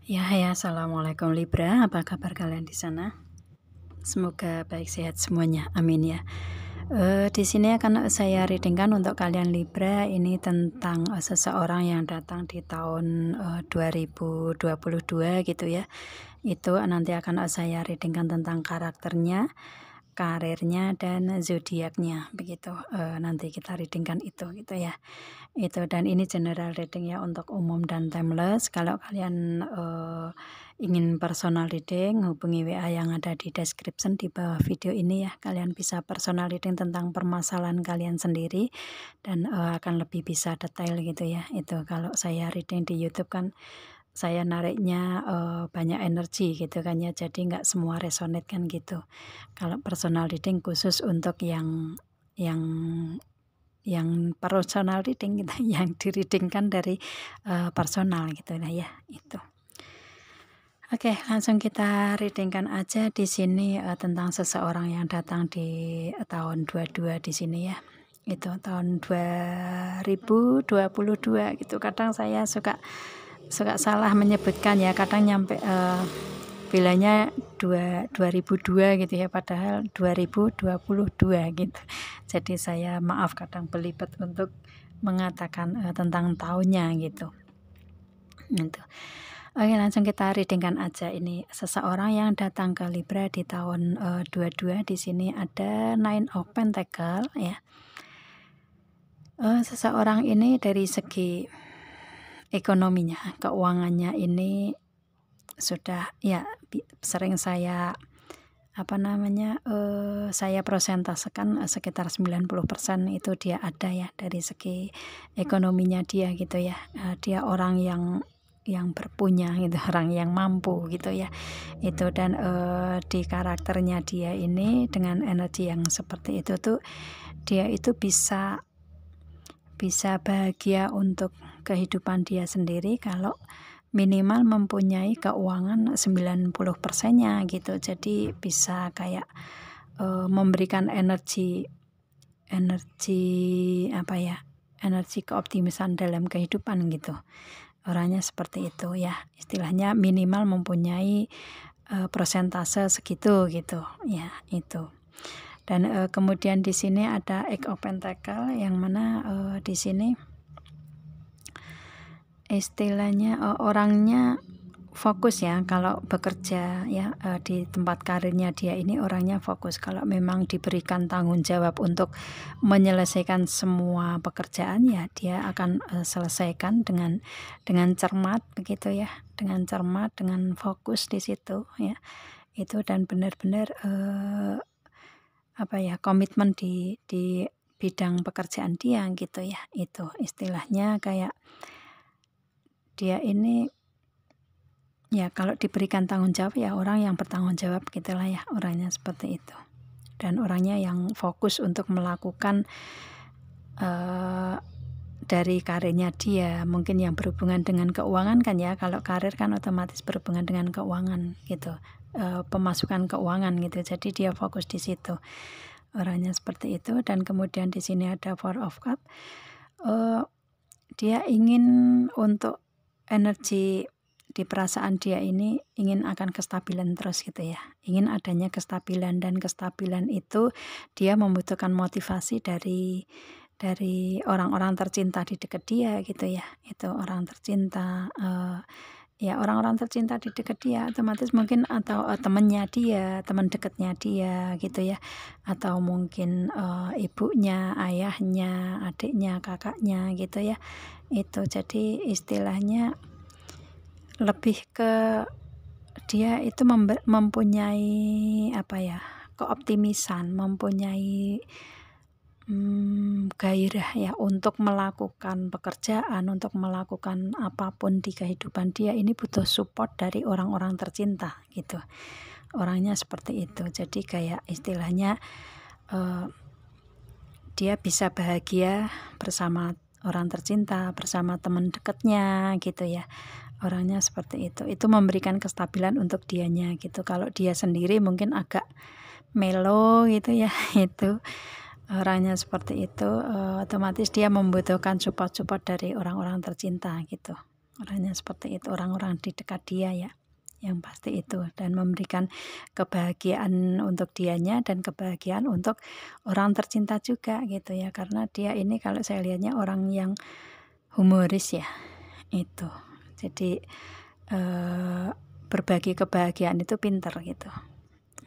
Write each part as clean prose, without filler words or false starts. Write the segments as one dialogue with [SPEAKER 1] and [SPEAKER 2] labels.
[SPEAKER 1] Ya, assalamualaikum Libra. Apa kabar kalian di sana? Semoga baik sehat semuanya. Amin ya. Di sini akan saya readingkan untuk kalian Libra ini tentang seseorang yang datang di tahun 2022 gitu ya. Itu nanti akan saya readingkan tentang karakternya, karirnya dan zodiaknya begitu. Nanti kita readingkan itu gitu ya. Itu dan ini general reading ya untuk umum dan timeless. Kalau kalian ingin personal reading, hubungi WA yang ada di description di bawah video ini ya. Kalian bisa personal reading tentang permasalahan kalian sendiri dan akan lebih bisa detail gitu ya. Itu kalau saya reading di YouTube kan saya nariknya banyak energi gitu kan ya. Jadi nggak semua resonate kan gitu. Kalau personal reading khusus untuk yang personal reading gitu, yang di-reading-kan dari personal gitu lah ya, itu. Oke, langsung kita readingkan aja di sini tentang seseorang yang datang di tahun 22 di sini ya. Itu tahun 2022 gitu. Kadang saya suka salah menyebutkan ya, kadang nyampe bilangnya 2002 gitu ya, padahal 2022 gitu. Jadi saya maaf kadang belibet untuk mengatakan tentang tahunnya gitu. Gitu. Oke, langsung kita readingkan aja ini seseorang yang datang ke Libra di tahun 22. Di sini ada Nine of Pentacle ya. Seseorang ini dari segi ekonominya, keuangannya ini sudah ya sering saya saya prosentasekan sekitar 90% itu dia ada ya dari segi ekonominya dia gitu ya. Dia orang yang berpunya gitu, orang yang mampu gitu ya. Itu dan di karakternya dia ini dengan energi yang seperti itu tuh dia itu bisa bahagia untuk kehidupan dia sendiri kalau minimal mempunyai keuangan 90%-nya gitu. Jadi bisa kayak memberikan energi keoptimisan dalam kehidupan gitu. Orangnya seperti itu ya. Istilahnya minimal mempunyai persentase segitu gitu ya, itu. Dan kemudian di sini ada Eight of Pentacle yang mana di sini istilahnya orangnya fokus ya kalau bekerja ya, di tempat karirnya dia ini orangnya fokus. Kalau memang diberikan tanggung jawab untuk menyelesaikan semua pekerjaan ya dia akan selesaikan dengan cermat begitu ya, dengan cermat, dengan fokus di situ ya. Itu dan benar-benar komitmen di bidang pekerjaan dia gitu ya. Itu istilahnya kayak dia ini ya kalau diberikan tanggung jawab ya orang yang bertanggung jawab gitulah ya, orangnya seperti itu. Dan orangnya yang fokus untuk melakukan dari karirnya dia, mungkin yang berhubungan dengan keuangan kan ya, kalau karir kan otomatis berhubungan dengan keuangan gitu, pemasukan keuangan gitu. Jadi dia fokus di situ. Orangnya seperti itu. Dan kemudian di sini ada Four of Cups. Dia ingin untuk energi di perasaan dia ini ingin akan kestabilan terus gitu ya, ingin adanya kestabilan, dan kestabilan itu dia membutuhkan motivasi dari orang-orang tercinta di dekat dia gitu ya. Itu orang tercinta, ya orang-orang tercinta di dekat dia otomatis mungkin, atau temannya dia, teman dekatnya dia gitu ya, atau mungkin ibunya, ayahnya, adiknya, kakaknya gitu ya. Itu jadi istilahnya lebih ke dia itu mempunyai keoptimisan, mempunyai gairah ya untuk melakukan pekerjaan, untuk melakukan apapun di kehidupan dia ini butuh support dari orang-orang tercinta gitu. Orangnya seperti itu. Jadi kayak istilahnya dia bisa bahagia bersama orang tercinta, bersama teman dekatnya gitu ya. Orangnya seperti itu. Itu memberikan kestabilan untuk dianya gitu. Kalau dia sendiri mungkin agak melo gitu ya. Itu orangnya seperti itu, otomatis dia membutuhkan support dari orang-orang tercinta gitu. Orangnya seperti itu, orang-orang di dekat dia ya, yang pasti itu, dan memberikan kebahagiaan untuk dianya dan kebahagiaan untuk orang tercinta juga gitu ya, karena dia ini kalau saya lihatnya orang yang humoris ya, itu. Jadi berbagi kebahagiaan itu pinter gitu.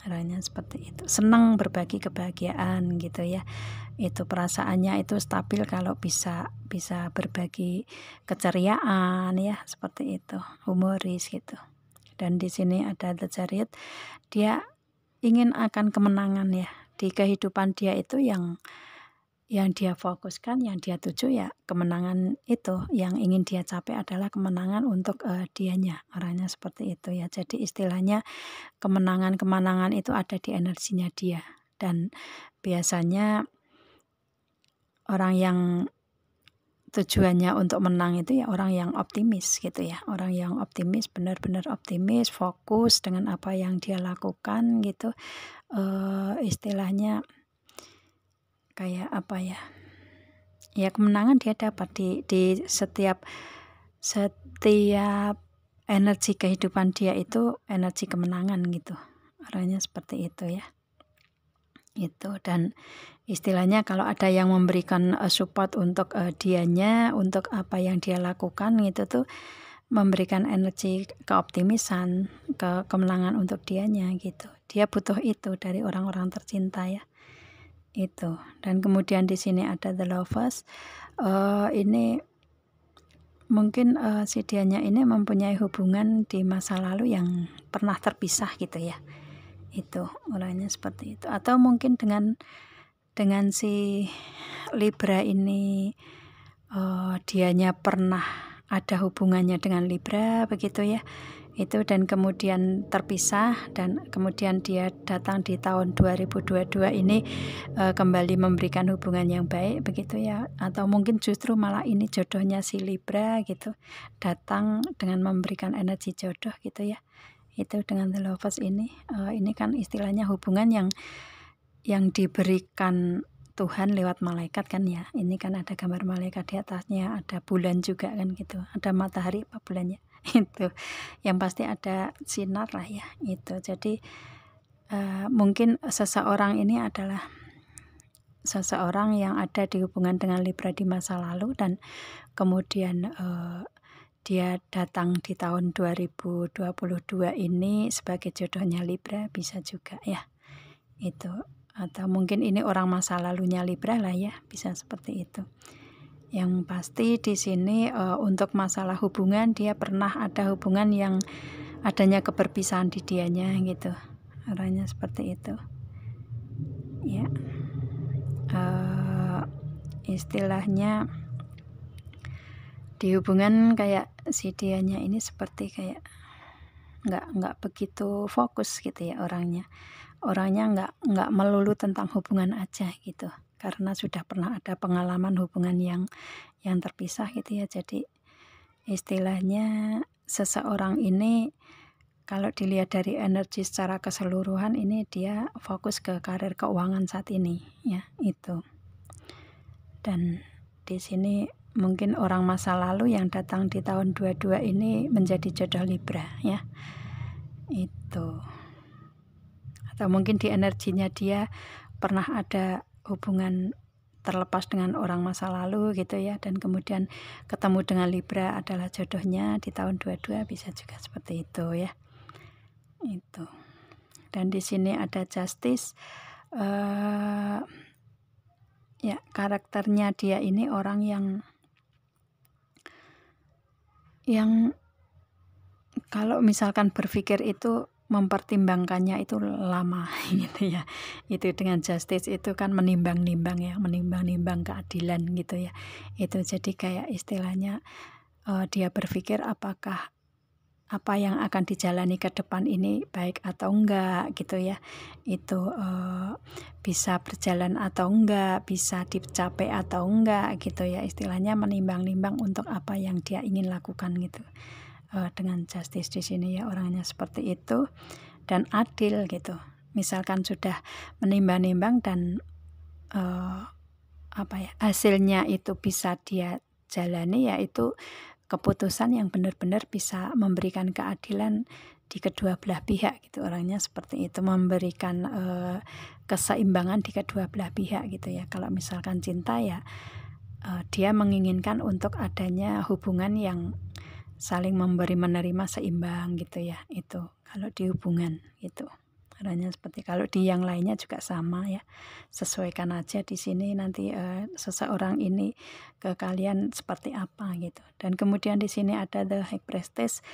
[SPEAKER 1] Orangnya seperti itu, senang berbagi kebahagiaan gitu ya. Itu perasaannya itu stabil kalau bisa berbagi keceriaan ya, seperti itu, humoris gitu. Dan di sini ada The Chariot, dia ingin akan kemenangan ya di kehidupan dia, itu yang dia fokuskan, yang dia tuju ya kemenangan itu, yang ingin dia capai adalah kemenangan untuk dianya, orangnya seperti itu ya. Jadi istilahnya kemenangan itu ada di energinya dia, dan biasanya orang yang tujuannya untuk menang itu ya orang yang optimis gitu ya, orang yang optimis, benar-benar optimis, fokus dengan apa yang dia lakukan gitu. Istilahnya kayak apa ya, ya kemenangan dia dapat di setiap energi kehidupan dia itu energi kemenangan gitu, orangnya seperti itu ya. Itu, dan istilahnya kalau ada yang memberikan support untuk dianya, untuk apa yang dia lakukan gitu tuh, memberikan energi keoptimisan, kemenangan untuk dianya gitu. Dia butuh itu dari orang-orang tercinta ya. Itu. Dan kemudian di sini ada The Lovers. Ini mungkin si dianya ini mempunyai hubungan di masa lalu yang pernah terpisah gitu ya. Itu orangnya seperti itu. Atau mungkin dengan si Libra ini dianya pernah ada hubungannya dengan Libra begitu ya, itu, dan kemudian terpisah, dan kemudian dia datang di tahun 2022 ini kembali memberikan hubungan yang baik begitu ya. Atau mungkin justru malah ini jodohnya si Libra gitu, datang dengan memberikan energi jodoh gitu ya. Itu dengan The Lovers ini kan istilahnya hubungan yang diberikan Tuhan lewat malaikat kan ya. Ini kan ada gambar malaikat di atasnya, ada bulan juga kan gitu, ada matahari apa bulannya itu, yang pasti ada sinar lah ya itu. Jadi mungkin seseorang ini adalah seseorang yang ada di hubungan dengan Libra di masa lalu, dan kemudian dia datang di tahun 2022 ini sebagai jodohnya Libra, bisa juga ya itu. Atau mungkin ini orang masa lalunya Libra lah ya, bisa seperti itu. Yang pasti di sini untuk masalah hubungan, dia pernah ada hubungan yang adanya keberpisahan di dianya gitu, orangnya seperti itu ya. Istilahnya di hubungan kayak si dianya ini seperti kayak nggak begitu fokus gitu ya, orangnya nggak melulu tentang hubungan aja gitu, karena sudah pernah ada pengalaman hubungan yang terpisah gitu ya. Jadi istilahnya seseorang ini kalau dilihat dari energi secara keseluruhan ini dia fokus ke karir keuangan saat ini ya itu. Dan di sini mungkin orang masa lalu yang datang di tahun 22 ini menjadi jodoh Libra ya itu. Atau mungkin di energinya dia pernah ada hubungan terlepas dengan orang masa lalu gitu ya, dan kemudian ketemu dengan Libra adalah jodohnya di tahun 22, bisa juga seperti itu ya itu. Dan di sini ada Justice. Ya, karakternya dia ini orang yang kalau misalkan berpikir itu mempertimbangkannya itu lama gitu ya. Itu dengan Justice itu kan menimbang-nimbang ya, menimbang-nimbang keadilan gitu ya. Itu jadi kayak istilahnya dia berpikir apakah apa yang akan dijalani ke depan ini baik atau enggak gitu ya. Itu bisa berjalan atau enggak, bisa dicapai atau enggak gitu ya. Istilahnya menimbang-nimbang untuk apa yang dia ingin lakukan gitu. Dengan Justice di sini ya, orangnya seperti itu, dan adil gitu. Misalkan sudah menimbang-nimbang dan hasilnya itu bisa dia jalani, yaitu keputusan yang benar-benar bisa memberikan keadilan di kedua belah pihak gitu. Orangnya seperti itu, memberikan keseimbangan di kedua belah pihak gitu ya. Kalau misalkan cinta ya dia menginginkan untuk adanya hubungan yang saling memberi menerima seimbang gitu ya. Itu kalau di hubungan gitu. Orangnya seperti, kalau di yang lainnya juga sama ya. Sesuaikan aja di sini nanti seseorang ini ke kalian seperti apa gitu. Dan kemudian di sini ada The High Priestess.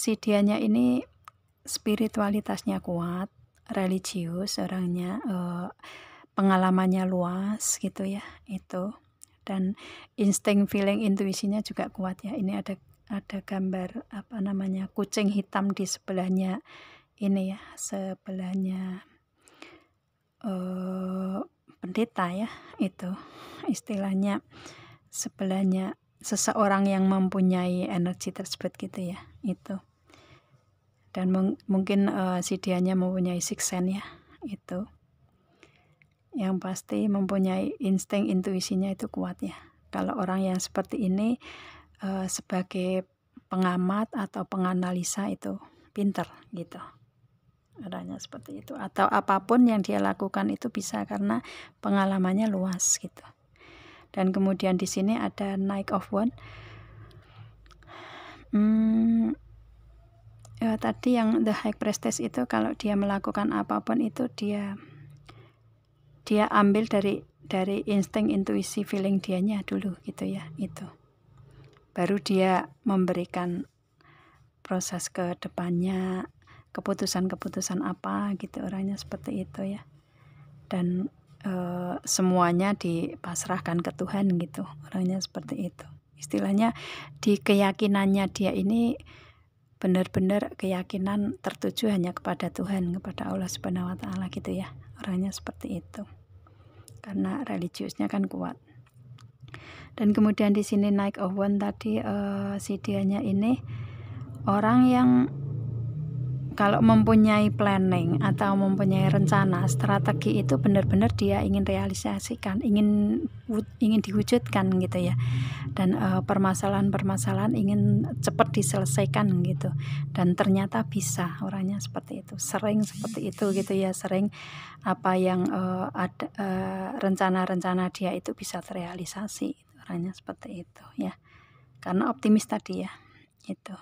[SPEAKER 1] Si dianya ini spiritualitasnya kuat, religius orangnya, pengalamannya luas gitu ya, itu. Dan insting, feeling, intuisinya juga kuat ya. Ini ada gambar apa namanya, kucing hitam di sebelahnya ini ya, sebelahnya pendeta ya, itu istilahnya sebelahnya seseorang yang mempunyai energi tersebut gitu ya, itu. Dan mungkin si dianya mempunyai sixth sense ya, itu. Yang pasti mempunyai insting, intuisinya itu kuat ya. Kalau orang yang seperti ini sebagai pengamat atau penganalisa itu pinter gitu. Adanya seperti itu. Atau apapun yang dia lakukan itu bisa karena pengalamannya luas gitu. Dan kemudian di sini ada Knight of Wands. Tadi yang The High Priestess itu kalau dia melakukan apapun itu dia ambil dari insting, intuisi, feeling dianya dulu gitu ya, itu. Baru dia memberikan proses ke depannya, keputusan-keputusan apa gitu, orangnya seperti itu ya. Dan semuanya dipasrahkan ke Tuhan gitu, orangnya seperti itu. Istilahnya di keyakinannya dia ini benar-benar keyakinan tertuju hanya kepada Tuhan, kepada Allah Subhanahu wa Ta'ala gitu ya. Orangnya seperti itu. Karena religiusnya kan kuat. Dan kemudian di sini Knight of Wands tadi si dianya ini orang yang kalau mempunyai planning atau mempunyai rencana, strategi itu benar-benar dia ingin realisasikan, ingin diwujudkan gitu ya. Dan permasalahan-permasalahan ingin cepat diselesaikan gitu. Dan ternyata bisa, orangnya seperti itu. Sering seperti itu gitu ya, sering apa yang ada rencana-rencana dia itu bisa terrealisasi. Orangnya seperti itu ya. Karena optimis tadi ya. Itu.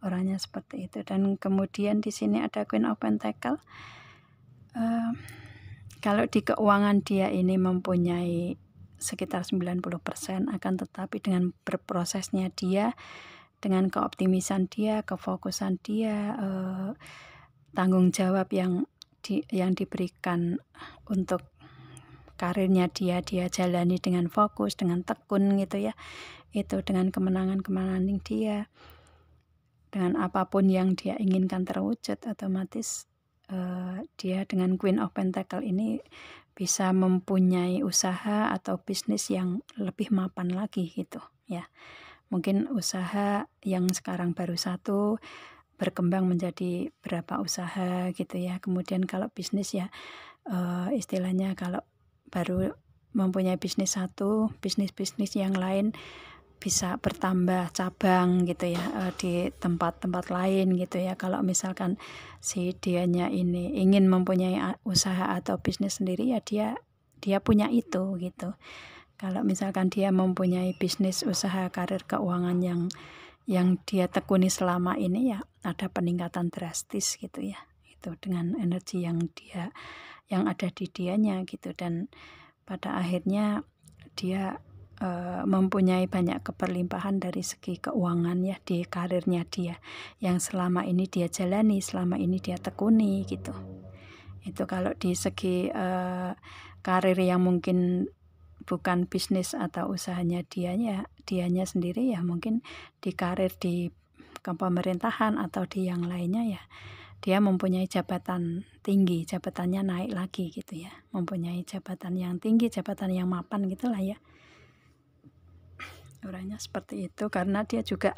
[SPEAKER 1] Orangnya seperti itu. Dan kemudian di sini ada Queen of Pentacles. Kalau di keuangan dia ini mempunyai sekitar 90%, akan tetapi dengan berprosesnya dia, dengan keoptimisan dia, kefokusan dia, tanggung jawab yang diberikan untuk karirnya dia jalani dengan fokus, dengan tekun gitu ya. Itu dengan kemenangan-kemenangan dia, dengan apapun yang dia inginkan terwujud, otomatis dia dengan Queen of Pentacles ini bisa mempunyai usaha atau bisnis yang lebih mapan lagi gitu ya. Mungkin usaha yang sekarang baru satu berkembang menjadi berapa usaha gitu ya. Kemudian kalau bisnis ya istilahnya kalau baru mempunyai bisnis satu, bisnis-bisnis yang lain bisa bertambah cabang gitu ya di tempat-tempat lain gitu ya. Kalau misalkan si dianya ini ingin mempunyai usaha atau bisnis sendiri ya dia punya itu gitu. Kalau misalkan dia mempunyai bisnis, usaha, karir keuangan yang dia tekuni selama ini ya ada peningkatan drastis gitu ya. Itu dengan energi yang ada di dianya gitu. Dan pada akhirnya dia mempunyai banyak keberlimpahan dari segi keuangan ya di karirnya dia yang selama ini dia jalani, selama ini dia tekuni gitu. Itu kalau di segi karir yang mungkin bukan bisnis atau usahanya dianya sendiri ya, mungkin di karir di pemerintahan atau di yang lainnya ya dia mempunyai jabatan tinggi, jabatannya naik lagi gitu ya, mempunyai jabatan yang tinggi, jabatan yang mapan gitulah ya. Orangnya seperti itu karena dia juga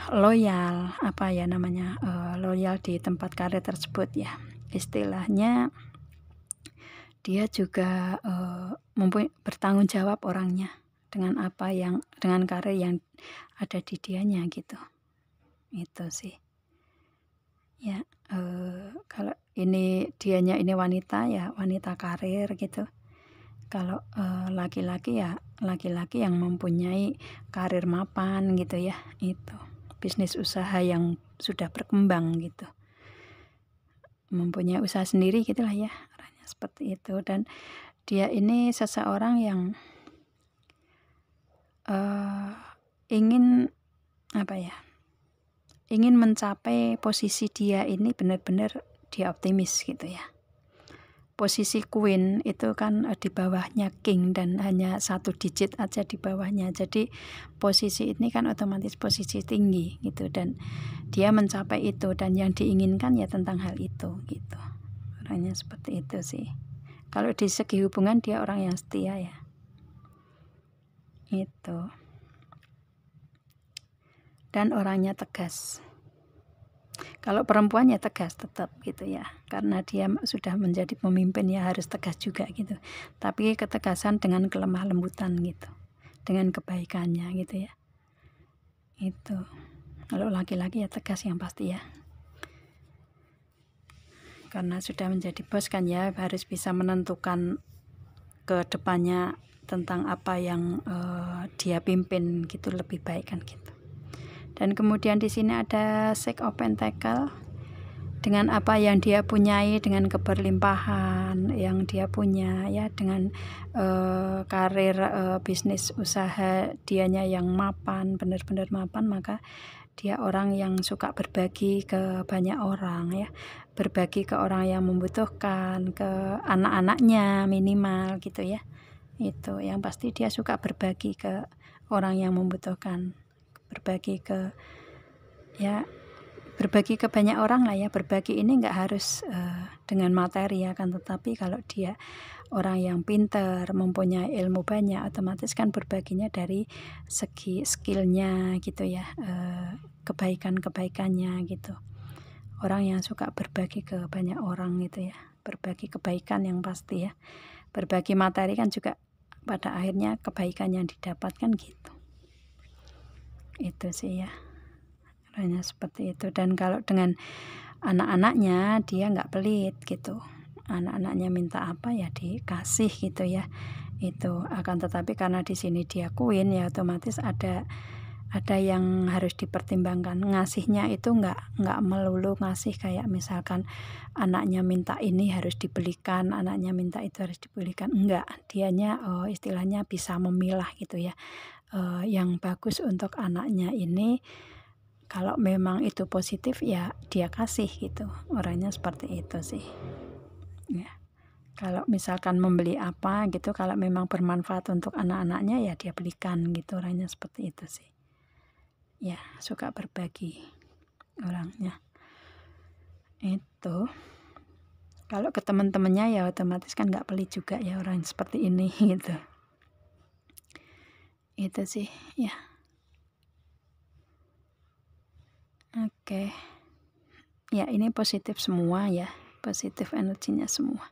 [SPEAKER 1] loyal, loyal di tempat karir tersebut ya. Istilahnya dia juga bertanggung jawab orangnya dengan karir yang ada di dianya gitu. Itu sih. Ya, kalau dianya ini wanita, ya wanita karir gitu. Kalau laki-laki, ya laki-laki yang mempunyai karir mapan gitu ya, itu bisnis usaha yang sudah berkembang gitu, mempunyai usaha sendiri gitulah ya, orangnya seperti itu. Dan dia ini seseorang yang ingin ingin mencapai posisi dia ini benar-benar dia optimis gitu ya. Posisi queen itu kan di bawahnya king dan hanya 1 digit aja di bawahnya. Jadi posisi ini kan otomatis posisi tinggi gitu, dan dia mencapai itu, dan yang diinginkan ya tentang hal itu gitu. Orangnya seperti itu sih. Kalau di segi hubungan dia orang yang setia ya. Itu. Dan orangnya tegas. Kalau perempuan ya tegas tetap gitu ya, karena dia sudah menjadi pemimpin ya harus tegas juga gitu. Tapi ketegasan dengan kelemah lembutan gitu, dengan kebaikannya gitu ya. Itu. Kalau laki-laki ya tegas yang pasti ya. Karena sudah menjadi bos kan ya, harus bisa menentukan ke depannya tentang apa yang dia pimpin gitu, lebih baik kan gitu. Dan kemudian di sini ada Six of Pentacle, dengan apa yang dia punyai, dengan keberlimpahan yang dia punya ya, dengan karir bisnis usaha dianya yang mapan, benar-benar mapan, maka dia orang yang suka berbagi ke banyak orang ya, berbagi ke orang yang membutuhkan, ke anak-anaknya minimal gitu ya. Itu yang pasti dia suka berbagi ke orang yang membutuhkan, berbagi ke banyak orang lah ya. Berbagi ini nggak harus dengan materi ya kan, tetapi kalau dia orang yang pintar, mempunyai ilmu banyak, otomatis kan berbaginya dari segi skillnya gitu ya, kebaikannya gitu. Orang yang suka berbagi ke banyak orang gitu ya, berbagi kebaikan yang pasti ya. Berbagi materi kan juga pada akhirnya kebaikan yang didapatkan gitu. Itu sih ya, hanya seperti itu. Dan kalau dengan anak-anaknya dia nggak pelit gitu, anak-anaknya minta apa ya dikasih gitu ya. Itu akan tetapi karena di sini dia queen ya, otomatis ada yang harus dipertimbangkan. Ngasihnya itu nggak melulu ngasih kayak misalkan anaknya minta ini harus dibelikan, anaknya minta itu harus dibelikan, enggak. Dianya istilahnya bisa memilah gitu ya, yang bagus untuk anaknya ini. Kalau memang itu positif ya dia kasih gitu. Orangnya seperti itu sih ya. Kalau misalkan membeli apa gitu, kalau memang bermanfaat untuk anak-anaknya ya dia belikan gitu. Orangnya seperti itu sih ya, suka berbagi orangnya. Itu kalau ke teman-temannya ya otomatis kan nggak pelit juga ya, orang seperti ini gitu. Itu sih ya. Oke. Ya ini positif semua ya, positif energinya semua.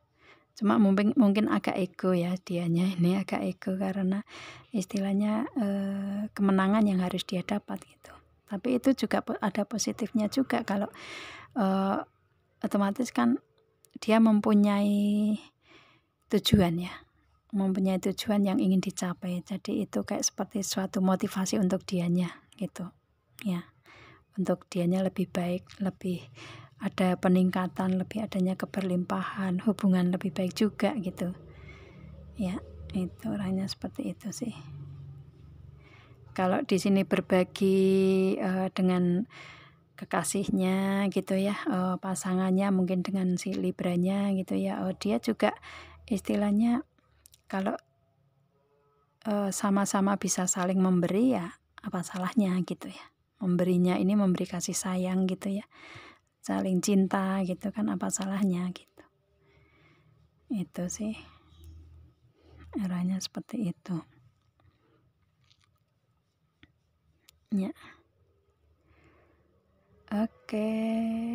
[SPEAKER 1] Cuma mungkin agak ego ya, dianya ini agak ego karena istilahnya kemenangan yang harus dia dapat gitu. Tapi itu juga ada positifnya juga, kalau otomatis kan dia mempunyai tujuan ya, mempunyai tujuan yang ingin dicapai. Jadi itu kayak seperti suatu motivasi untuk dianya gitu ya, untuk dianya lebih baik, lebih ada peningkatan, lebih adanya keberlimpahan, hubungan lebih baik juga gitu ya. Itu orangnya seperti itu sih. Kalau di sini berbagi dengan kekasihnya gitu ya, pasangannya mungkin dengan si Libranya gitu ya, dia juga istilahnya kalau sama-sama bisa saling memberi ya apa salahnya gitu ya. Memberinya ini memberi kasih sayang gitu ya, saling cinta gitu kan, apa salahnya gitu. Itu sih arahnya seperti itu ya. Oke,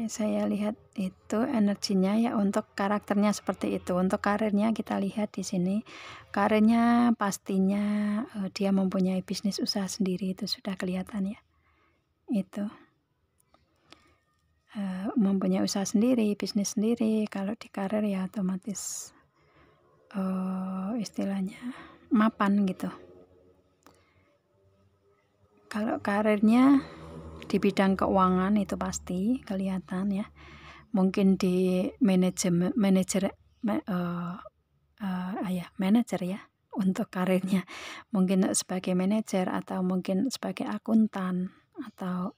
[SPEAKER 1] saya lihat itu energinya ya untuk karakternya seperti itu. Untuk karirnya kita lihat di sini. Karirnya pastinya dia mempunyai bisnis usaha sendiri, itu sudah kelihatan ya. Itu mempunyai usaha sendiri, bisnis sendiri. Kalau di karir ya otomatis istilahnya mapan gitu. Kalau karirnya di bidang keuangan itu pasti kelihatan ya. Mungkin di manajer ya untuk karirnya. Mungkin sebagai manajer atau mungkin sebagai akuntan atau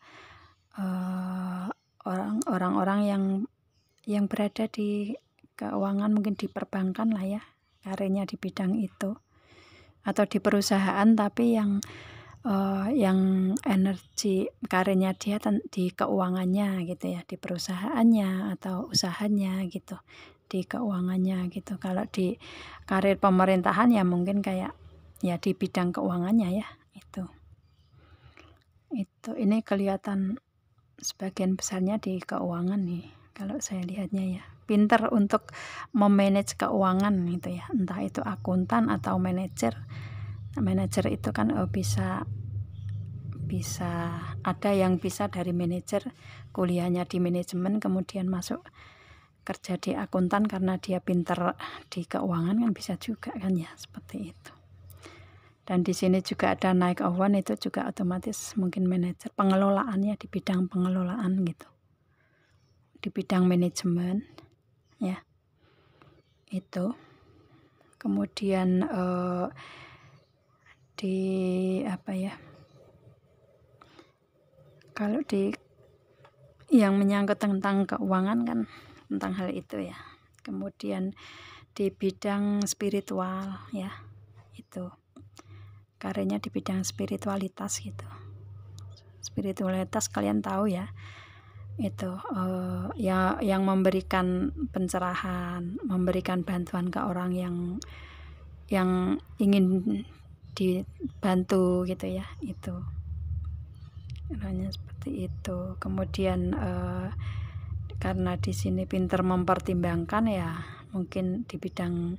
[SPEAKER 1] orang-orang yang berada di keuangan, mungkin di perbankan lah ya, karirnya di bidang itu. Atau di perusahaan tapi yang energi karirnya dia di keuangannya gitu ya, di perusahaannya atau usahanya gitu, di keuangannya gitu. Kalau di karir pemerintahan ya mungkin kayak ya di bidang keuangannya ya. Itu ini kelihatan sebagian besarnya di keuangan nih kalau saya lihatnya ya. Pinter untuk memanage keuangan gitu ya, entah itu akuntan atau manajer. Manajer itu kan bisa ada yang bisa dari manajer, kuliahnya di manajemen kemudian masuk kerja di akuntan karena dia pinter di keuangan, kan bisa juga kan ya, seperti itu. Dan di sini juga ada naik awan, itu juga otomatis mungkin manajer, pengelolaannya di bidang pengelolaan gitu, di bidang manajemen ya. Itu kemudian di apa ya, kalau di yang menyangkut tentang keuangan kan tentang hal itu ya. Kemudian di bidang spiritual ya, itu karirnya di bidang spiritualitas gitu. Spiritualitas kalian tahu ya, itu ya yang memberikan pencerahan, memberikan bantuan ke orang yang ingin dibantu gitu ya. Itu hanya seperti itu. Kemudian karena di sini pinter mempertimbangkan ya, mungkin di bidang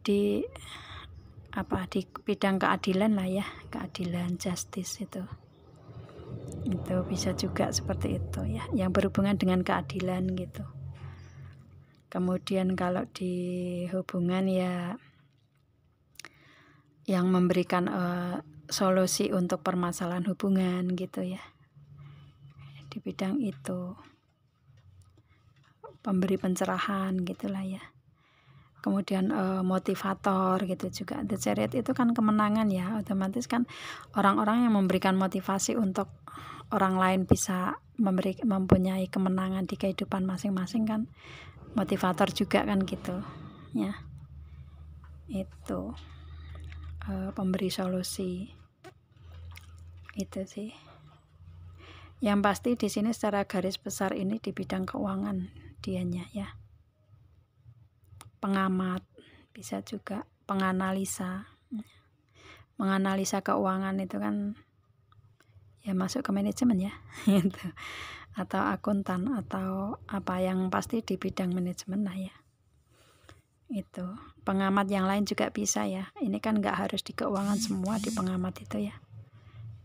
[SPEAKER 1] di bidang keadilan lah ya, keadilan, justice itu bisa juga seperti itu ya, yang berhubungan dengan keadilan gitu. Kemudian kalau di hubungan ya yang memberikan solusi untuk permasalahan hubungan gitu ya, di bidang itu pemberi pencerahan gitulah ya. Kemudian motivator gitu juga. The Chariot itu kan kemenangan ya, otomatis kan orang-orang yang memberikan motivasi untuk orang lain bisa mempunyai kemenangan di kehidupan masing-masing kan, motivator juga kan gitu ya. Itu pemberi solusi itu sih. Yang pasti di sini secara garis besar ini di bidang keuangan dianya ya. Pengamat, bisa juga penganalisa. Menganalisa keuangan itu kan ya masuk ke manajemen ya gitu. Atau akuntan atau apa, yang pasti di bidang manajemen lah ya. Itu pengamat yang lain juga bisa ya, ini kan nggak harus di keuangan semua, di pengamat itu ya.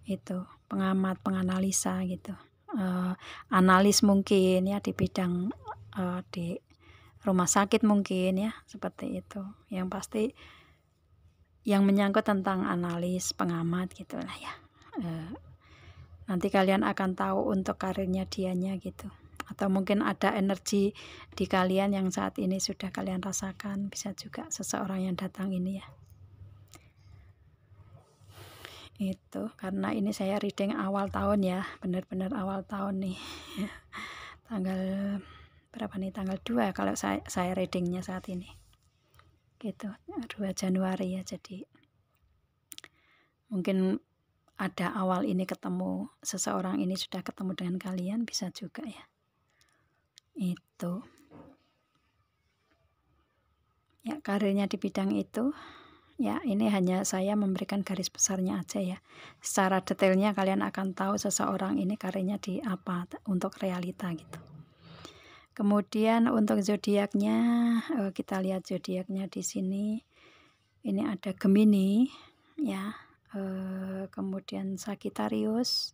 [SPEAKER 1] Itu pengamat, penganalisa gitu, analis mungkin ya di bidang di rumah sakit mungkin ya, seperti itu. Yang pasti yang menyangkut tentang analis, pengamat gitulah ya. Nanti kalian akan tahu untuk karirnya dianya gitu, atau mungkin ada energi di kalian yang saat ini sudah kalian rasakan, bisa juga seseorang yang datang ini ya. Itu karena ini saya reading awal tahun ya, benar-benar awal tahun nih. Tanggal berapa nih, tanggal 2 kalau saya readingnya saat ini gitu, 2 Januari ya. Jadi mungkin ada awal ini ketemu, seseorang ini sudah ketemu dengan kalian, bisa juga ya. Itu ya, karirnya di bidang itu Ya, ini hanya saya memberikan garis besarnya aja ya. Secara detailnya kalian akan tahu seseorang ini karirnya di apa untuk realita gitu. Kemudian untuk zodiaknya, kita lihat zodiaknya di sini. Ini ada Gemini ya. Kemudian Sagittarius.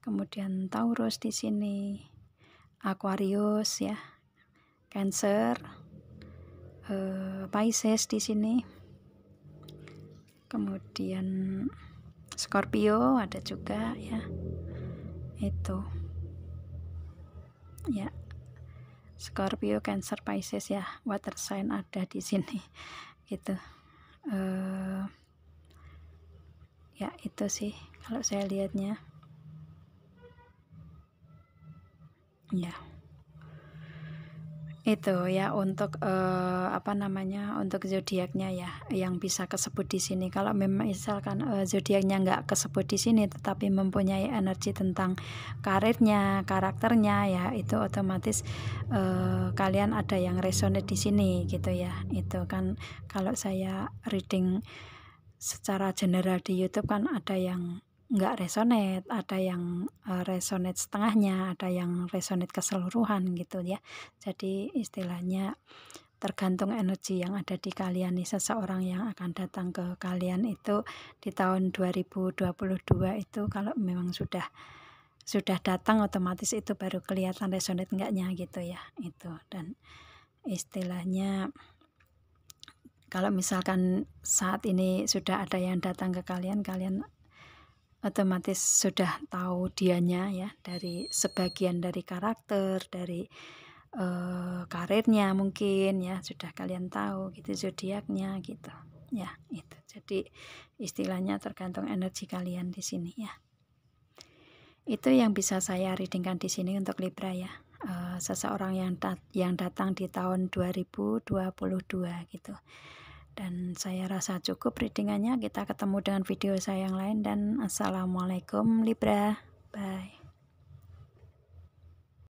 [SPEAKER 1] Kemudian Taurus di sini. Aquarius ya. Cancer. Pisces di sini. Kemudian Scorpio ada juga ya, itu ya, Scorpio, Cancer, Pisces ya, water sign ada di sini gitu. Ya itu sih kalau saya lihatnya ya. Itu ya untuk apa namanya, untuk zodiaknya ya yang bisa kesebut di sini. Kalau memang misalkan zodiaknya nggak kesebut di sini tetapi mempunyai energi tentang karirnya, karakternya ya, itu otomatis kalian ada yang resonate di sini gitu ya. Itu kan kalau saya reading secara general di YouTube kan ada yang nggak resonate, ada yang resonate setengahnya, ada yang resonate keseluruhan gitu ya. Jadi istilahnya tergantung energi yang ada di kalian nih, seseorang yang akan datang ke kalian itu di tahun 2022 itu kalau memang sudah datang otomatis itu baru kelihatan resonate enggaknya gitu ya. Itu dan istilahnya kalau misalkan saat ini sudah ada yang datang ke kalian, kalian otomatis sudah tahu dianya ya, dari sebagian dari karakter, dari karirnya mungkin ya, sudah kalian tahu gitu zodiaknya gitu ya. Itu jadi istilahnya tergantung energi kalian di sini ya. Itu yang bisa saya readingkan di sini untuk Libra ya. Seseorang yang datang di tahun 2022 gitu. Dan saya rasa cukup readingannya. Kita ketemu dengan video saya yang lain, dan assalamualaikum Libra. Bye.